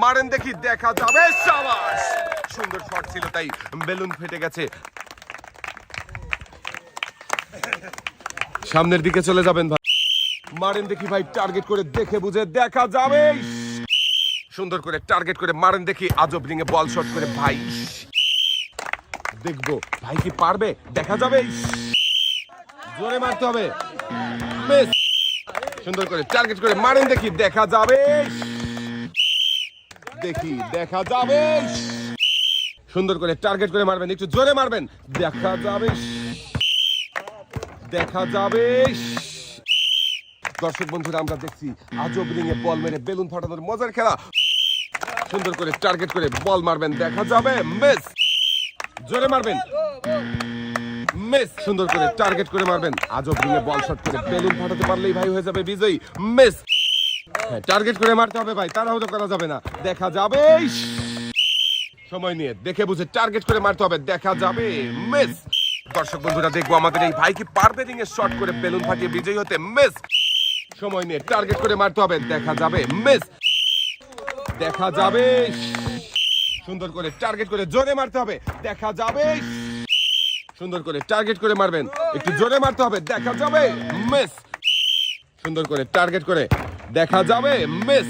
মারেন দেখি, দেখা যাবে। শাবাশ, সুন্দর শট ছিল, তাই বেলুন ফেটে গেছে। সামনের দিকে চলে যাবেন ভাই। মারেন দেখি ভাই, টার্গেট করে দেখে বুঝে, দেখা যাবে। সুন্দর করে টার্গেট করে মারেন দেখি, আজব রিংয়ে বল শট করে ভাই। দেখবো ভাই কি পারবে, দেখা যাবে। জোরে মারতে হবে, মিস। সুন্দর করে টার্গেট করে মারেন দেখি, দেখা যাবে। দেখি, দেখা যাবে। সুন্দর করে টার্গেট করে মারবেন, একটু জোরে মারবেন, দেখা যাবে। দেখা যাবে। দর্শক বন্ধুরা, আমরা দেখছি আজব রিংয়ে বল মেরে বেলুন ফাটানোর মজার খেলা। সুন্দর করে টার্গেট করে বল মারবেন, দেখা যাবে। মিস, জোরে মারবেন, মিস। সুন্দর করে টার্গেট করে মারবেন, আজব রিংয়ে বল শট করে বেলুন ফাটাতে পারলেই ভাই হয়ে যাবে বিজয়ী। মিস। হ্যাঁ, টার্গেট করে মারতে হবে ভাই, তাড়াহুড়ো করা যাবে না, দেখা যাবে। সময় নিয়ে দেখে বুঝে টার্গেট করে মারতে হবে, দেখা যাবে। মিস। দর্শক বন্ধুরা, দেখবো আমাদের এই ভাই কি পারবে রিংয়ে শট করে বেলুন ফাটিয়ে বিজয়ী হতে। মিস। সময় নিয়ে টার্গেট করে মারতে হবে, দেখা যাবে। মিস, দেখা যাবে। সুন্দর করে টার্গেট করে জোরে মারতে হবে, দেখা যাবে। সুন্দর করে টার্গেট করে মারবেন, একটু জোরে মারতে হবে, দেখা যাবে। মিস। সুন্দর করে টার্গেট করে, দেখা যাবে। মিস।